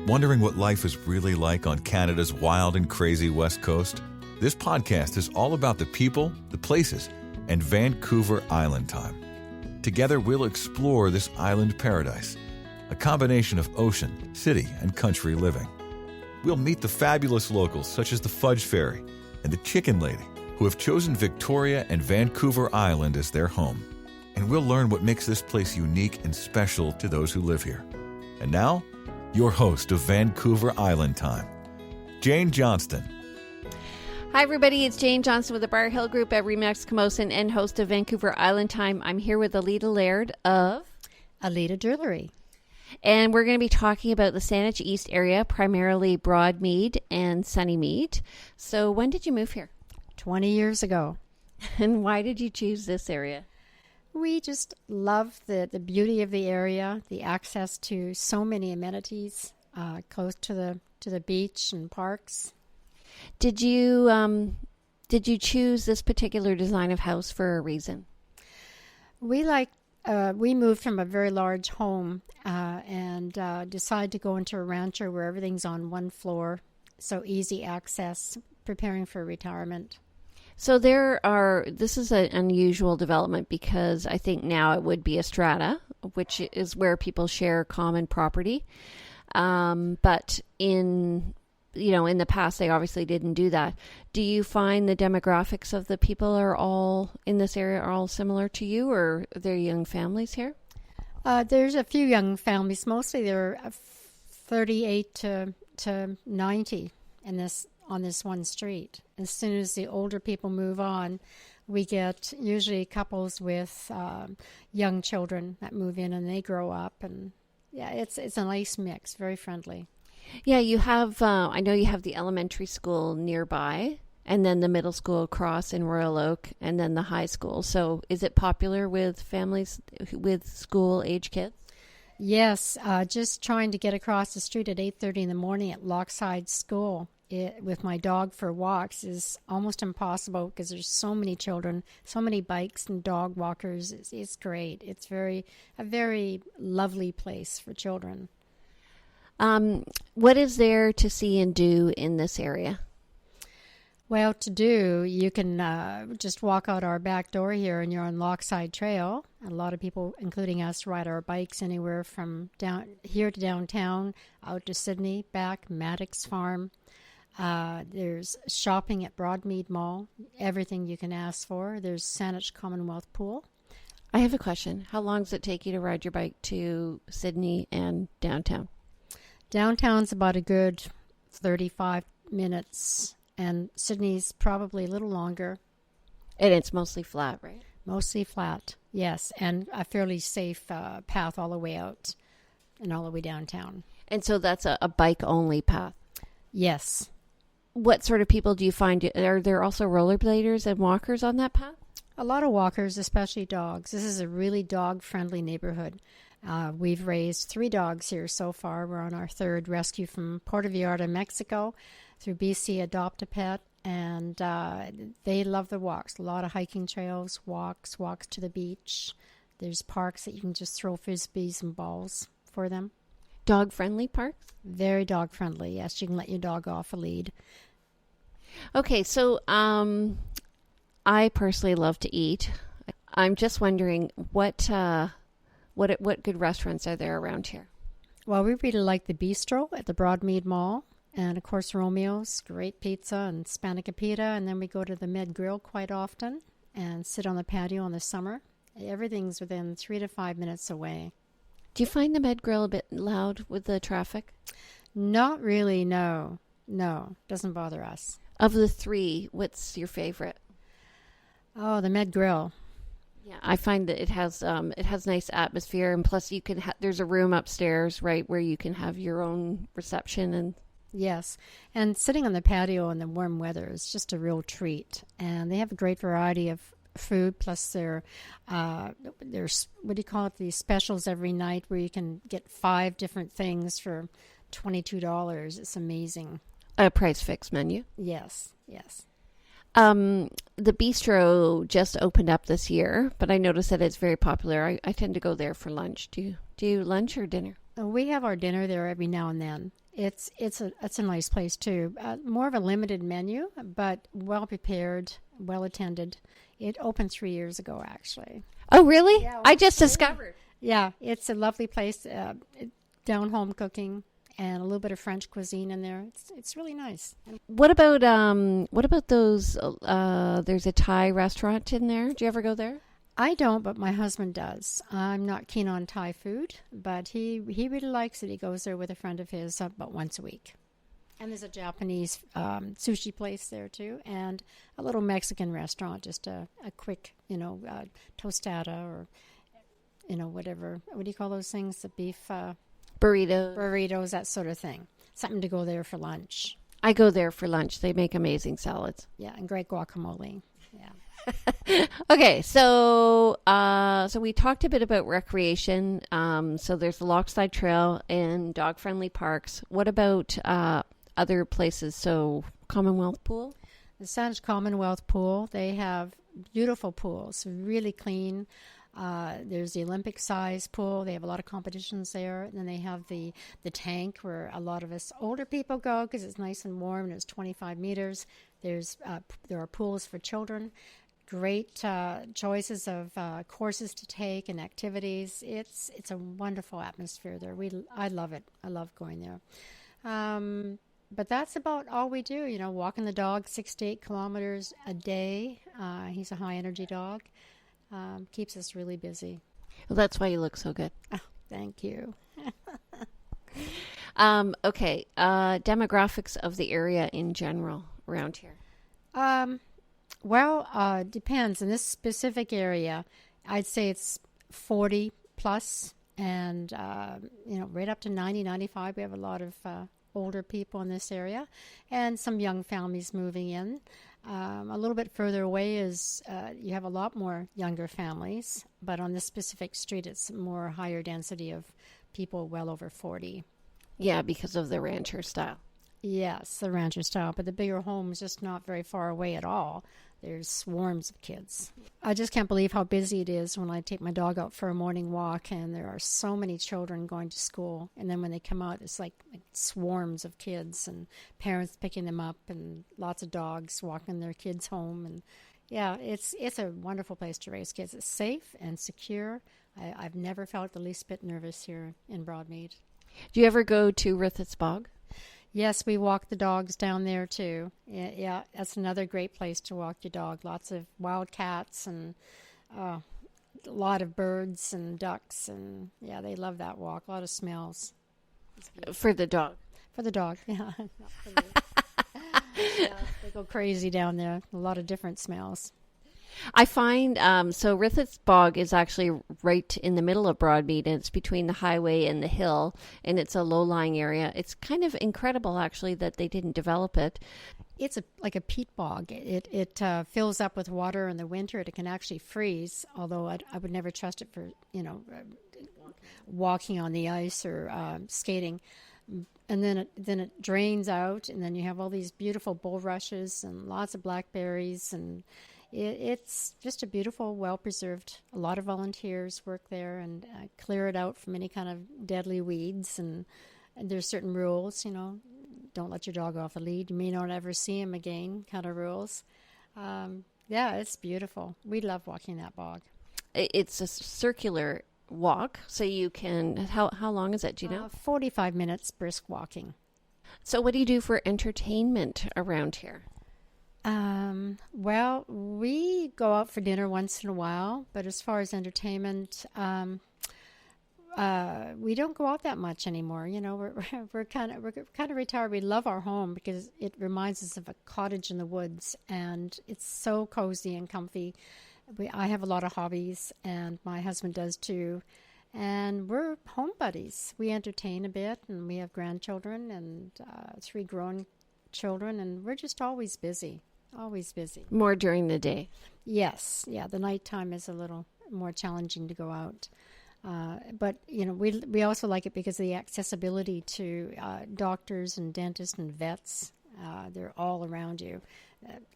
Wondering what life is really like on Canada's wild and crazy West Coast? This podcast is all about the people, the places, and Vancouver Island time. Together, we'll explore this island paradise, a combination of ocean, city, and country living. We'll meet the fabulous locals such as the Fudge Fairy and the Chicken Lady, who have chosen Victoria and Vancouver Island as their home. And we'll learn what makes this place unique and special to those who live here. And now, your host of Vancouver Island Time, Jane Johnston. Hi, everybody. It's Jane Johnston with the Bar Hill Group at Remax Camosun and host of Vancouver Island Time. I'm here with Aleita Laird of Aleita Jewelry. And we're going to be talking about the Saanich East area, primarily Broadmead and Sunnymead. So when did you move here? 20 years ago. And why did you choose this area? We just love the beauty of the area, the access to so many amenities, close to the beach and parks. Did you choose this particular design of house for a reason? We moved from a very large home and decided to go into a rancher where everything's on one floor, so easy access, preparing for retirement. So this is an unusual development because I think now it would be a strata, which is where people share common property. But in the past, they obviously didn't do that. Do you find the demographics of the people in this area are all similar to you, or are there young families here? There's a few young families. Mostly they're 38 to 90 on this one street. As soon as the older people move on, we get usually couples with young children that move in and they grow up. And yeah, it's a nice mix, very friendly. Yeah, you have, I know you have the elementary school nearby, and then the middle school across in Royal Oak, and then the high school. So is it popular with families with school-age kids? Yes, just trying to get across the street at 8:30 in the morning at Lochside School with my dog for walks is almost impossible because there's so many children, so many bikes and dog walkers. It's great. It's a very lovely place for children. What is there to see and do in this area? Well, to do, you can just walk out our back door here and you're on Lochside Trail. A lot of people, including us, ride our bikes anywhere from down here to downtown, out to Sydney, back, Maddox Farm. There's shopping at Broadmead Mall, everything you can ask for. There's Saanich Commonwealth Pool. I have a question. How long does it take you to ride your bike to Sydney and downtown? Downtown's about a good 35 minutes, and Sydney's probably a little longer. And it's mostly flat, right? Mostly flat, yes, and a fairly safe path all the way out and all the way downtown. And so that's a bike-only path? Yes. What sort of people do you find? Are there also rollerbladers and walkers on that path? A lot of walkers, especially dogs. This is a really dog-friendly neighborhood. We've raised 3 dogs here so far. We're on our 3rd rescue from Puerto Vallarta, Mexico, through BC Adopt-A-Pet, and they love the walks. A lot of hiking trails, walks to the beach. There's parks that you can just throw frisbees and balls for them. Dog-friendly parks? Very dog-friendly, yes. You can let your dog off a lead. Okay, so I personally love to eat. I'm just wondering what good restaurants are there around here? Well, we really like the Bistro at the Broadmead Mall. And, of course, Romeo's, great pizza and Spanakopita. And then we go to the Med Grill quite often and sit on the patio in the summer. Everything's within 3 to 5 minutes away. Do you find the Med Grill a bit loud with the traffic? Not really, no. No, doesn't bother us. Of the 3, what's your favorite? Oh, the Med Grill. Yeah, I find that it has nice atmosphere, and plus you can there's a room upstairs, right, where you can have your own reception. And yes, and sitting on the patio in the warm weather is just a real treat. And they have a great variety of food, plus there's what do you call it, these specials every night where you can get 5 different things for $22. It's amazing. A price fixed menu? Yes, yes. The bistro just opened up this year, but I noticed that it's very popular. I tend to go there for lunch. Do you lunch or dinner? We have our dinner there every now and then. It's a nice place too. More of a limited menu, but well prepared, well attended. It opened 3 years ago, actually. Oh, really? Yeah, I just discovered. Yeah, it's a lovely place. Down home cooking and a little bit of French cuisine in there. It's really nice. What about those? There's a Thai restaurant in there. Do you ever go there? I don't, but my husband does. I'm not keen on Thai food, but he really likes it. He goes there with a friend of his about once a week. And there's a Japanese sushi place there too, and a little Mexican restaurant, just a quick, tostada or, whatever. What do you call those things? The beef burritos, that sort of thing. Something to go there for lunch. I go there for lunch. They make amazing salads. Yeah, and great guacamole. Yeah. Okay, so we talked a bit about recreation. So there's the Lochside Trail and dog-friendly parks. What about other places? So Commonwealth Pool? The Saanich Commonwealth Pool, they have beautiful pools, really clean. There's the Olympic size pool. They have a lot of competitions there. And then they have the tank where a lot of us older people go because it's nice and warm and it's 25 meters. There are pools for children. Great choices of courses to take and activities. It's a wonderful atmosphere there. I love it. I love going there. But that's about all we do. Walking the dog 6 to 8 kilometers a day. He's a high energy dog. Keeps us really busy. Well, that's why you look so good. Oh, thank you. Okay. Demographics of the area in general around here. Well, depends. In this specific area, I'd say it's 40 plus and, right up to 90, 95. We have a lot of older people in this area and some young families moving in. A little bit further away is you have a lot more younger families, but on this specific street, it's more higher density of people well over 40. Yeah, because of the rancher style. Yes, the rancher style, but the bigger homes just not very far away at all. There's swarms of kids. I just can't believe how busy it is when I take my dog out for a morning walk, and there are so many children going to school. And then when they come out, it's like swarms of kids and parents picking them up and lots of dogs walking their kids home. And yeah, it's a wonderful place to raise kids. It's safe and secure. I've never felt the least bit nervous here in Broadmead. Do you ever go to Rithit's Bog? Yes, we walk the dogs down there too. Yeah, that's another great place to walk your dog. Lots of wild cats and a lot of birds and ducks. And yeah, they love that walk. A lot of smells. For the dog? For the dog, yeah. Yeah, they go crazy down there. A lot of different smells. I find, so Rithit's Bog is actually right in the middle of Broadmead, and it's between the highway and the hill, and it's a low-lying area. It's kind of incredible, actually, that they didn't develop it. It's like a peat bog. It fills up with water in the winter. It can actually freeze, although I would never trust it for, walking on the ice or skating. And then it drains out, and then you have all these beautiful bulrushes and lots of blackberries, and it's just a beautiful, well-preserved. A lot of volunteers work there and clear it out from any kind of deadly weeds. And there's certain rules, don't let your dog off the lead. You may not ever see him again, kind of rules. Yeah, it's beautiful. We love walking that bog. It's a circular walk, so you can. How long is it? Do you know? 45 minutes brisk walking. So, what do you do for entertainment around here? Well, we go out for dinner once in a while, but as far as entertainment, we don't go out that much anymore. We're kind of retired. We love our home because it reminds us of a cottage in the woods, and it's so cozy and comfy. I have a lot of hobbies, and my husband does too. And we're home buddies. We entertain a bit, and we have grandchildren and 3 grown children, and we're just always busy. Always busy. More during the day. Yes. Yeah, the nighttime is a little more challenging to go out. But, we also like it because of the accessibility to doctors and dentists and vets. They're all around you.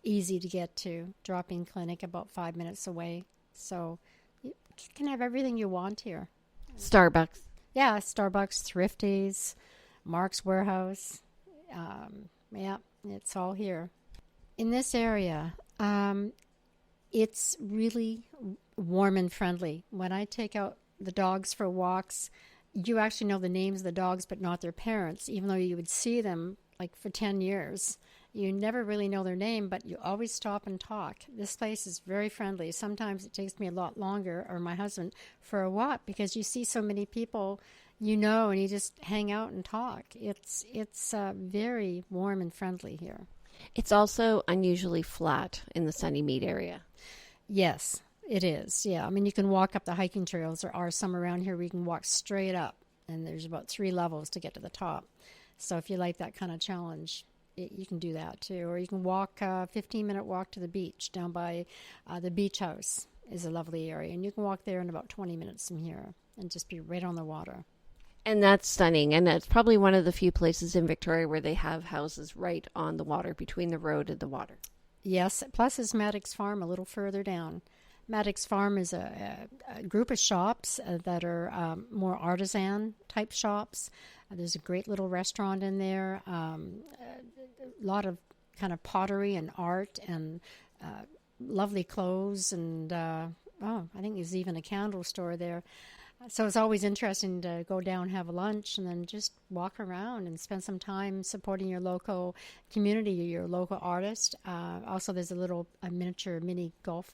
Easy to get to. Drop-in clinic about 5 minutes away. So you can have everything you want here. Starbucks. Yeah, Starbucks, Thrifties, Mark's Warehouse. Yeah, it's all here. In this area, it's really warm and friendly. When I take out the dogs for walks, you actually know the names of the dogs, but not their parents, even though you would see them like for 10 years. You never really know their name, but you always stop and talk. This place is very friendly. Sometimes it takes me a lot longer, or my husband, for a walk, because you see so many people and you just hang out and talk. It's very warm and friendly here. It's also unusually flat in the Sunnymead area. Yes, it is. Yeah, I mean, you can walk up the hiking trails. There are some around here where you can walk straight up, and there's about 3 levels to get to the top. So if you like that kind of challenge, you can do that too. Or you can walk a 15-minute walk to the beach down by the beach house is a lovely area. And you can walk there in about 20 minutes from here and just be right on the water. And that's stunning. And that's probably one of the few places in Victoria where they have houses right on the water, between the road and the water. Yes, plus is Maddox Farm a little further down. Maddox Farm is a group of shops that are more artisan-type shops. There's a great little restaurant in there, a lot of kind of pottery and art and lovely clothes. And, I think there's even a candle store there. So it's always interesting to go down, have a lunch, and then just walk around and spend some time supporting your local community, your local artist. Also, there's a miniature mini golf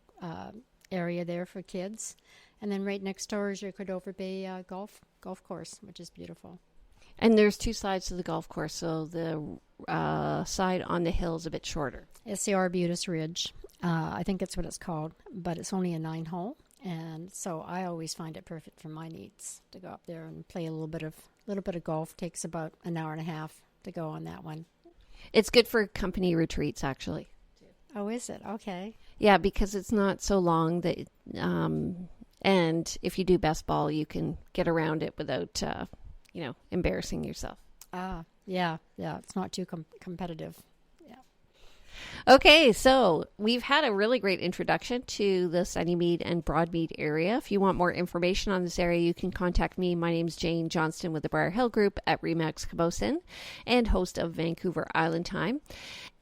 area there for kids. And then right next door is your Cordova Bay golf course, which is beautiful. And there's 2 sides to the golf course, so the side on the hill is a bit shorter. It's the Arbutus Ridge. I think that's what it's called, but it's only a 9-hole. And so I always find it perfect for my needs to go up there and play a little bit of golf. Takes about an hour and a half to go on that one. It's good for company retreats, actually. Oh, is it? Okay. Yeah, because it's not so long that, and if you do best ball, you can get around it without, embarrassing yourself. Yeah. It's not too competitive. Okay, so we've had a really great introduction to the Sunnymead and Broadmead area. If you want more information on this area, you can contact me. My name's Jane Johnston with the Briar Hill Group at Remax Cabocean and host of Vancouver Island Time.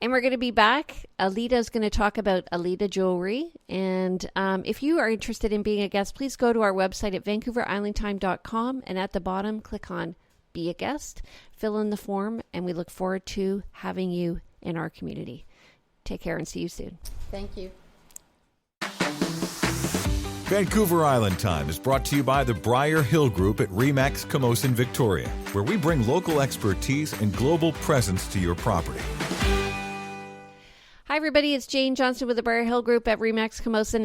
And we're going to be back. Aleita's going to talk about Aleita Jewelry. And if you are interested in being a guest, please go to our website at vancouverislandtime.com, and at the bottom, click on Be a Guest, fill in the form, and we look forward to having you in our community. Take care and see you soon. Thank you. Vancouver Island Time is brought to you by the Briar Hill Group at Remax Cabocean, Victoria, where we bring local expertise and global presence to your property. Hi, everybody. It's Jane Johnston with the Briar Hill Group at Remax Cabocean.